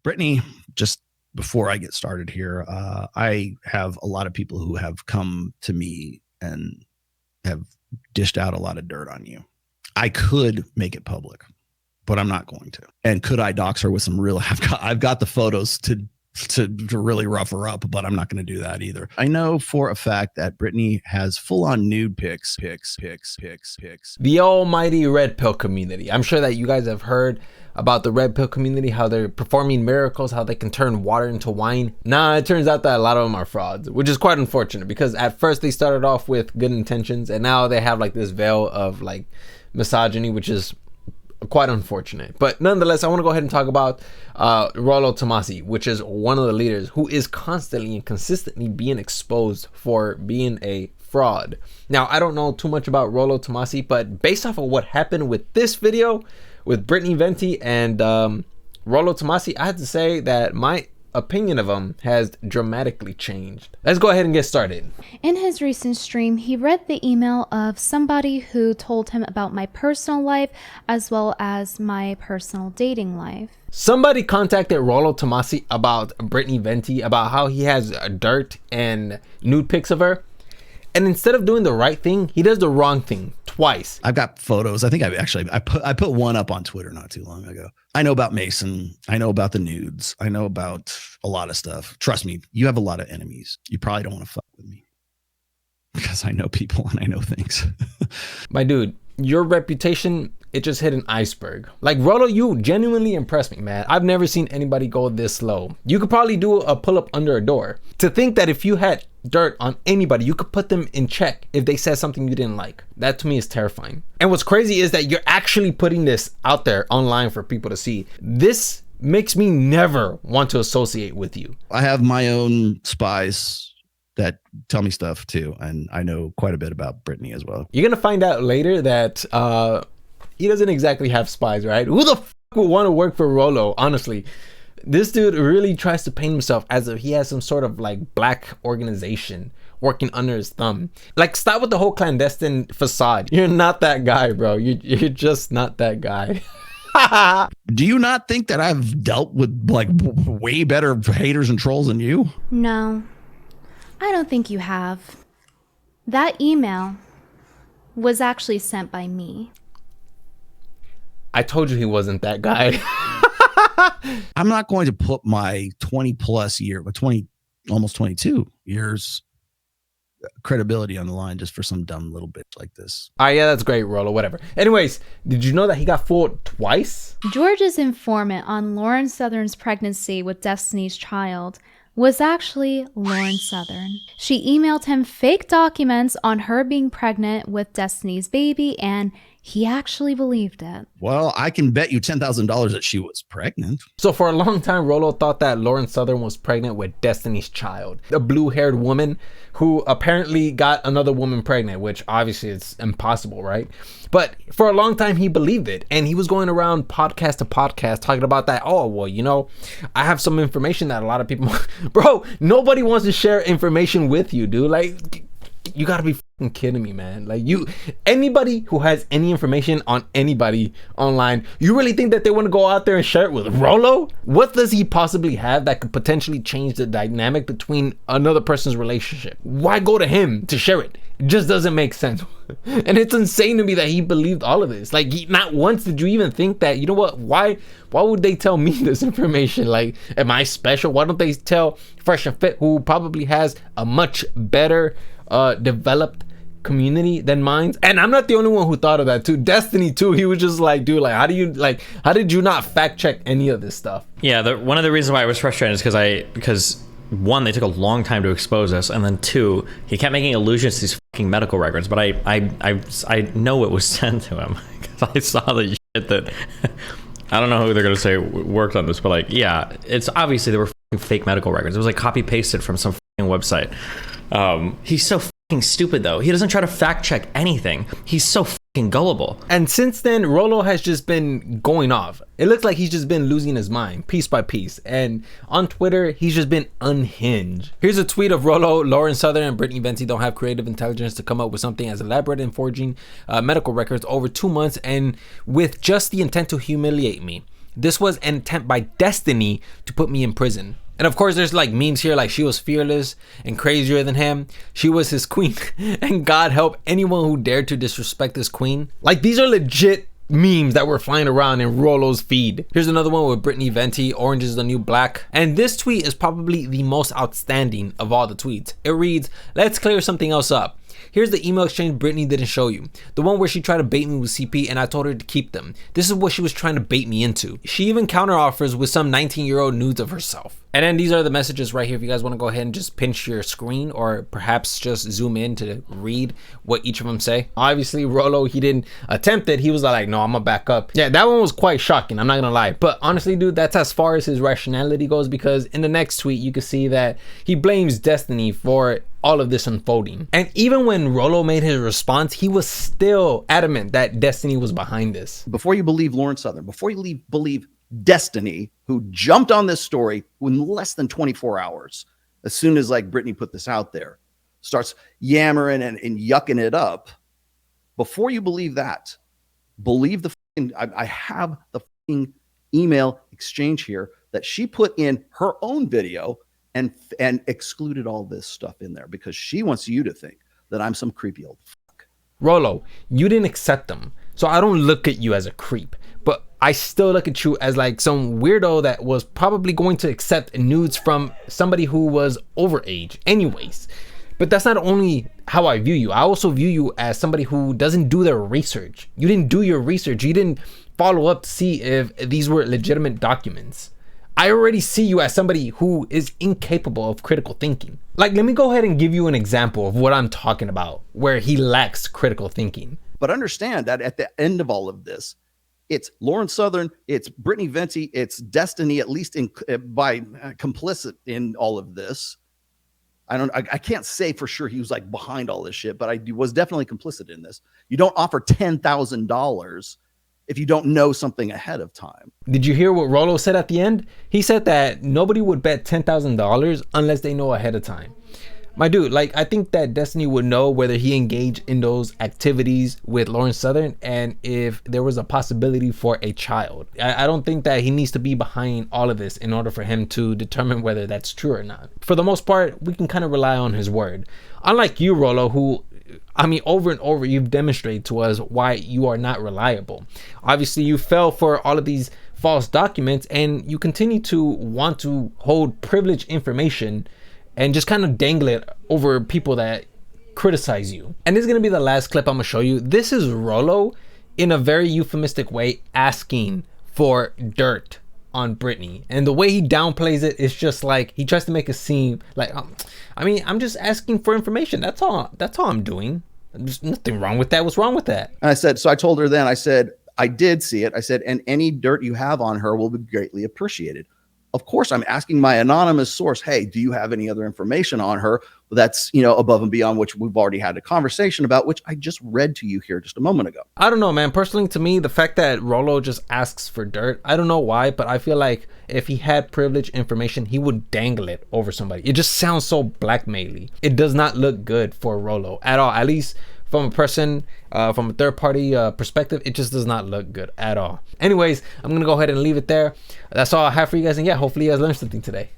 Brittany, just before I get started here, I have a lot of people who have come to me and have dished out a lot of dirt on you. I could make it public, but I'm not going to. And could I dox her with some real? I've got the photos to really rough her up, but I'm not going to do that either. I know for a fact that Brittany has full-on nude pics. The almighty red pill community. I'm sure that you guys have heard about the red pill community, how they're performing miracles, how they can turn water into wine. Nah, it turns out that a lot of them are frauds, which is quite unfortunate because at first they started off with good intentions and now they have like this veil of like misogyny, which is quite unfortunate. But nonetheless, I want to go ahead and talk about Rollo Tomassi, which is one of the leaders who is constantly and consistently being exposed for being a fraud. Now, I don't know too much about Rollo Tomassi, but based off of what happened with this video with Brittany Venti and Rollo Tomassi, I have to say that my opinion of him has dramatically changed. Let's go ahead and get started. In his recent stream, he read the email of somebody who told him about my personal life as well as my personal dating life. Somebody contacted Rollo Tomassi about Brittany Venti, about how he has dirt and nude pics of her. And instead of doing the right thing, he does the wrong thing twice. I've got photos. I think I put one up on Twitter not too long ago. I know about Mason. I know about the nudes. I know about a lot of stuff. Trust me, you have a lot of enemies. You probably don't want to fuck with me because I know people and I know things. My dude, your reputation, it just hit an iceberg. Like, Rollo, you genuinely impressed me, man. I've never seen anybody go this slow. You could probably do a pull-up under a door. To think that if you had dirt on anybody, you could put them in check if they said something you didn't like. That to me is terrifying. And what's crazy is that you're actually putting this out there online for people to see. This makes me never want to associate with you. I have my own spies that tell me stuff too, and I know quite a bit about Brittany as well. You're gonna find out later that he doesn't exactly have spies, right? Who the f would want to work for Rollo? Honestly, this dude really tries to paint himself as if he has some sort of like black organization working under his thumb. Like, stop with the whole clandestine facade. You're not that guy, bro. You're just not that guy. Do you not think that I've dealt with like way better haters and trolls than you? No, I don't think you have. That email was actually sent by me. I told you he wasn't that guy. I'm not going to put my 20 plus year, but 20, almost 22 years credibility on the line just for some dumb little bitch like this. Yeah, that's great, Rollo, whatever. Anyways, did you know that he got fooled twice? George's informant on Lauren Southern's pregnancy with Destiny's child was actually Lauren Southern. She emailed him fake documents on her being pregnant with Destiny's baby, and he actually believed it. Well, I can bet you $10,000 that she was pregnant. So for a long time, Rollo thought that Lauren Southern was pregnant with Destiny's child, a blue-haired woman who apparently got another woman pregnant, which obviously is impossible, right? But for a long time, he believed it. And he was going around podcast to podcast talking about that. Oh, well, you know, I have some information that a lot of people... Bro, nobody wants to share information with you, dude. Like, you gotta be fucking kidding me, man. Like, anybody who has any information on anybody online, you really think that they want to go out there and share it with Rollo? What does he possibly have that could potentially change the dynamic between another person's relationship? Why go to him to share it? It just doesn't make sense. And it's insane to me that he believed all of this. Like, not once did you even think that, you know what, why would they tell me this information? Like, am I special? Why don't they tell Fresh and Fit, who probably has a much better developed community than mine? And I'm not the only one who thought of that too. Destiny too, he was just like, dude, like, how did you not fact check any of this stuff? Yeah, one of the reasons why I was frustrated is because one, they took a long time to expose us, and then two, he kept making allusions to these fucking medical records, but I know it was sent to him because I saw the shit that I don't know who they're gonna say worked on this, but like, yeah, it's obviously there were fucking fake medical records. It was like copy pasted from some fucking website. He's so fucking stupid though. He doesn't try to fact check anything. He's so fucking gullible. And since then, Rollo has just been going off. It looks like he's just been losing his mind piece by piece. And on Twitter, he's just been unhinged. Here's a tweet of Rollo: Lauren Southern and Brittany Venti don't have creative intelligence to come up with something as elaborate and forging medical records over 2 months and with just the intent to humiliate me. This was an attempt by Destiny to put me in prison. And of course, there's like memes here, like she was fearless and crazier than him. She was his queen. And God help anyone who dared to disrespect his queen. Like, these are legit memes that were flying around in Rollo's feed. Here's another one with Brittany Venti, Orange is the New Black. And this tweet is probably the most outstanding of all the tweets. It reads, let's clear something else up. Here's the email exchange Brittany didn't show you. The one where she tried to bait me with CP and I told her to keep them. This is what she was trying to bait me into. She even counteroffers with some 19-year-old nudes of herself. And then these are the messages right here if you guys want to go ahead and just pinch your screen or perhaps just zoom in to read what each of them say. Obviously, Rollo, he didn't attempt it. He was like, no, I'm gonna back up. Yeah, that one was quite shocking. I'm not gonna lie. But honestly, dude, that's as far as his rationality goes, because in the next tweet, you can see that he blames Destiny for all of this unfolding. And even when Rollo made his response, he was still adamant that Destiny was behind this. Before you believe Lauren Southern, before you believe Destiny, who jumped on this story in less than 24 hours, as soon as like Brittany put this out there, starts yammering and yucking it up. Before you believe that, believe the I have the email exchange here that she put in her own video and excluded all this stuff in there because she wants you to think that I'm some creepy old fuck. Rollo, you didn't accept them, so I don't look at you as a creep, but I still look at you as like some weirdo that was probably going to accept nudes from somebody who was overage anyways. But that's not only how I view you. I also view you as somebody who doesn't do their research. You didn't do your research. You didn't follow up to see if these were legitimate documents. I already see you as somebody who is incapable of critical thinking. Like, let me go ahead and give you an example of what I'm talking about, where he lacks critical thinking. But understand that at the end of all of this, it's Lauren Southern, it's Brittany Venti, it's Destiny, at least complicit in all of this. I can't say for sure he was like behind all this shit, but I was definitely complicit in this. You don't offer $10,000 if you don't know something ahead of time. Did you hear what Rollo said at the end? He said that nobody would bet $10,000 unless they know ahead of time. My dude, like, I think that Destiny would know whether he engaged in those activities with Lauren Southern and if there was a possibility for a child. I don't think that he needs to be behind all of this in order for him to determine whether that's true or not. For the most part, we can kind of rely on his word. Unlike you, Rollo, who, I mean, over and over, you've demonstrated to us why you are not reliable. Obviously, you fell for all of these false documents and you continue to want to hold privileged information and just kind of dangle it over people that criticize you. And this is going to be the last clip I'm going to show you. This is Rollo in a very euphemistic way asking for dirt on Brittany. And the way he downplays it is just like he tries to make it seem like, I mean, I'm just asking for information. That's all I'm doing. There's nothing wrong with that. What's wrong with that? And I said, so I told her then, I said, I did see it. I said, and any dirt you have on her will be greatly appreciated. Of course, I'm asking my anonymous source, hey, do you have any other information on her that's, above and beyond which we've already had a conversation about, which I just read to you here just a moment ago. I don't know, man. Personally, to me, the fact that Rollo just asks for dirt, I don't know why, but I feel like if he had privileged information, he would dangle it over somebody. It just sounds so blackmaily. It does not look good for Rollo at all. At least from a person, from a third party perspective, it just does not look good at all. Anyways, I'm going to go ahead and leave it there. That's all I have for you guys. And yeah, hopefully you guys learned something today.